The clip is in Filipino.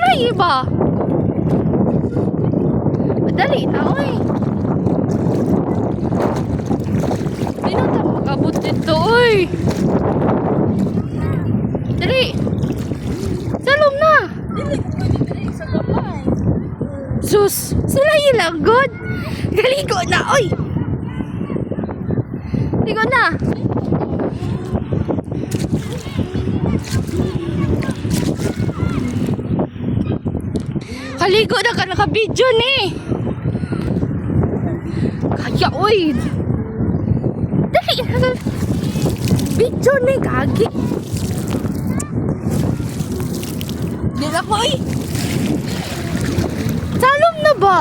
Dali ba? Dali na, oy. Di na tayo magabot dito, oy. Dali. Salom na. Dili sa gamay. Sus, sila ilang good. Galigo na, oy. Ligo na. Kaligo na ka, naka-video ni. Kaya, oy. Dali. Video ni, gagi. Di na ko, oy. Salom na ba?